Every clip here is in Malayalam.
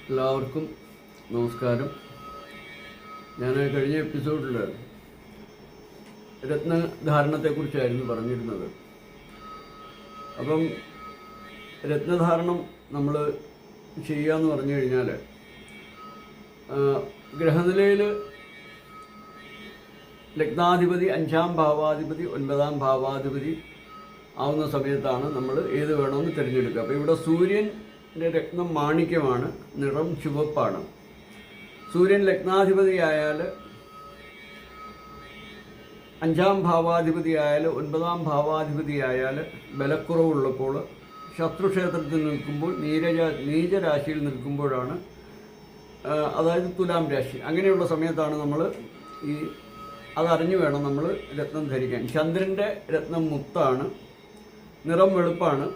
എല്ലാവർക്കും നമസ്കാരം. ഞാൻ കഴിഞ്ഞ എപ്പിസോഡിൽ രത്നധാരണത്തെക്കുറിച്ചായിരുന്നു പറഞ്ഞിരുന്നത്. അപ്പം രത്നധാരണം നമ്മൾ ചെയ്യാന്ന് പറഞ്ഞു കഴിഞ്ഞാൽ ഗ്രഹനിലയിൽ ലഗ്നാധിപതി 5-ാം ഭാവാധിപതി 9-ാം ഭാവാധിപതി ആവുന്ന സമയത്താണ് നമ്മൾ ഏത് വേണമെന്ന് തിരഞ്ഞെടുക്കുക. അപ്പോൾ ഇവിടെ സൂര്യൻ്റെ രത്നം മാണിക്യമാണ്, നിറം ചുവപ്പാണ്. സൂര്യൻ ലഗ്നാധിപതിയായാൽ 5-ാം ഭാവാധിപതിയായാൽ 9-ാം ഭാവാധിപതിയായാൽ ബലക്കുറവുള്ളപ്പോൾ ശത്രുക്ഷേത്രത്തിൽ നിൽക്കുമ്പോൾ നീചരാശിയിൽ നിൽക്കുമ്പോഴാണ്, അതായത് തുലാം രാശി, അങ്ങനെയുള്ള സമയത്താണ് നമ്മൾ അതറിഞ്ഞു വേണം നമ്മൾ രത്നം ധരിക്കാൻ. ചന്ദ്രൻ്റെ രത്നം മുത്താണ്, നിറം വെളുപ്പാണ്.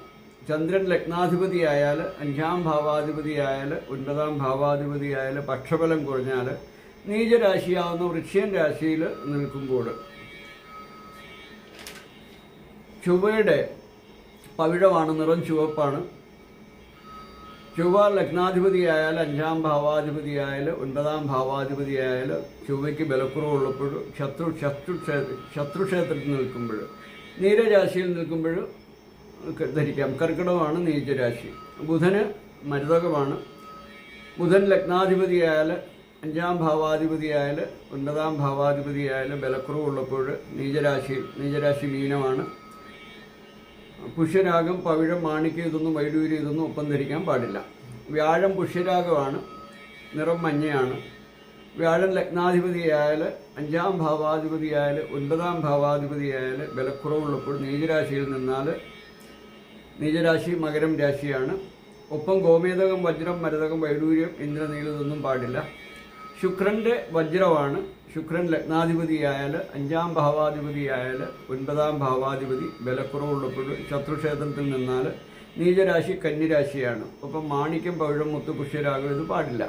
ചന്ദ്രൻ ലഗ്നാധിപതിയായാൽ 5-ാം ഭാവാധിപതിയായാൽ 9-ാം ഭാവാധിപതിയായാൽ പക്ഷബലം കുറഞ്ഞാൽ നീചരാശിയാവുന്ന വൃശ്ചികൻ രാശിയിൽ നിൽക്കുമ്പോൾ ചൊവ്വയുടെ പവിഴമാണ്, നിറം ചുവപ്പാണ്. ചൊവ്വ ലഗ്നാധിപതിയായാൽ 5-ാം ഭാവാധിപതിയായാൽ 9-ാം ഭാവാധിപതിയായാൽ ചൊവ്വയ്ക്ക് ബലക്കുറവുള്ളപ്പോൾ ശത്രുക്ഷേത്രത്തിൽ നിൽക്കുമ്പോൾ നീചരാശിയിൽ നിൽക്കുമ്പോൾ ധരിക്കാം. കർക്കിടകമാണ് നീചരാശി. ബുധന് മരുതകമാണ്. ബുധൻ ലഗ്നാധിപതിയായാൽ 5-ാം ഭാവാധിപതിയായാൽ 9-ാം ഭാവാധിപതിയായാൽ ബലക്കുറവുള്ളപ്പോൾ നീചരാശി മീനമാണ്. പുഷ്യരാഗം, പവിഴം, മാണിക്യം ഇതൊന്നും വൈഡൂര്യം ഇതൊന്നും ഒപ്പം ധരിക്കാൻ പാടില്ല. വ്യാഴം പുഷ്യരാഗമാണ്, നിറം മഞ്ഞയാണ്. വ്യാഴം ലഗ്നാധിപതിയായാൽ 5-ാം ഭാവാധിപതിയായാൽ 9-ാം ഭാവാധിപതിയായാൽ ബലക്കുറവുള്ളപ്പോൾ നീചരാശിയിൽ നിന്നാൽ നീചരാശി മകരം രാശിയാണ്. ഒപ്പം ഗോമേതകം, വജ്രം, മരതകം, വൈഡൂര്യം, ഇന്ദ്രനീലം ഇതൊന്നും പാടില്ല. ശുക്രൻ്റെ വജ്രമാണ്. ശുക്രൻ ലഗ്നാധിപതിയായാൽ 5-ാം ഭാവാധിപതിയായാൽ 9-ാം ഭാവാധിപതി ബലക്കുറവുള്ളപ്പോൾ ശത്രുക്ഷേത്രത്തിൽ നിന്നാൽ നീചരാശി കന്നിരാശിയാണ്. ഒപ്പം മാണിക്യം, പവിഴം, മുത്ത്, പുഷ്യരാഗം ഇത് പാടില്ല.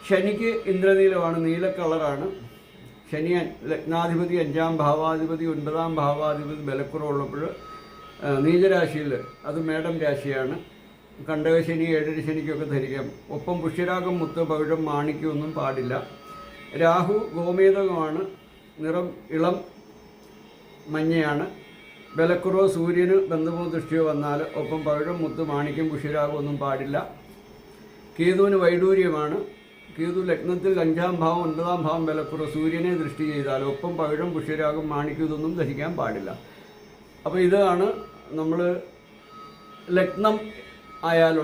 ശനിക്ക് ഇന്ദ്രനീലമാണ്, നീല കളറാണ്. ശനി ലഗ്നാധിപതി 5-ാം ഭാവാധിപതി 9-ാം ഭാവാധിപതി ബലക്കുറവുള്ളപ്പോൾ നീചരാശിയിൽ അത് മേടം രാശിയാണ്. കണ്ടകശനി, ഏഴര ശനിക്കൊക്കെ ധരിക്കാം. ഒപ്പം പുഷ്യരാഗം, മുത്ത്, പവിഴം, മാണിക്യമൊന്നും പാടില്ല. രാഹു ഗോമേതകമാണ്, നിറം ഇളം മഞ്ഞയാണ്. ബലക്കുറവ് സൂര്യന് ബന്ധമോ ദൃഷ്ടിയോ വന്നാൽ ഒപ്പം പവിഴം, മുത്ത്, മാണിക്യം, പുഷ്യരാഗം ഒന്നും പാടില്ല. കേതുവിന് വൈഡൂര്യമാണ്. കേതു ലഗ്നത്തിൽ 5-ാം ഭാവം 9-ാം ഭാവം ബലക്കുറവ് സൂര്യനെ ദൃഷ്ടി ചെയ്താൽ ഒപ്പം പവിഴം, പുഷ്യരാഗം, മാണിക്യം ഇതൊന്നും ധരിക്കാൻ പാടില്ല. അപ്പോൾ ഇതാണ് നമ്മൾ ലഗ്നം ആയാലുള്ള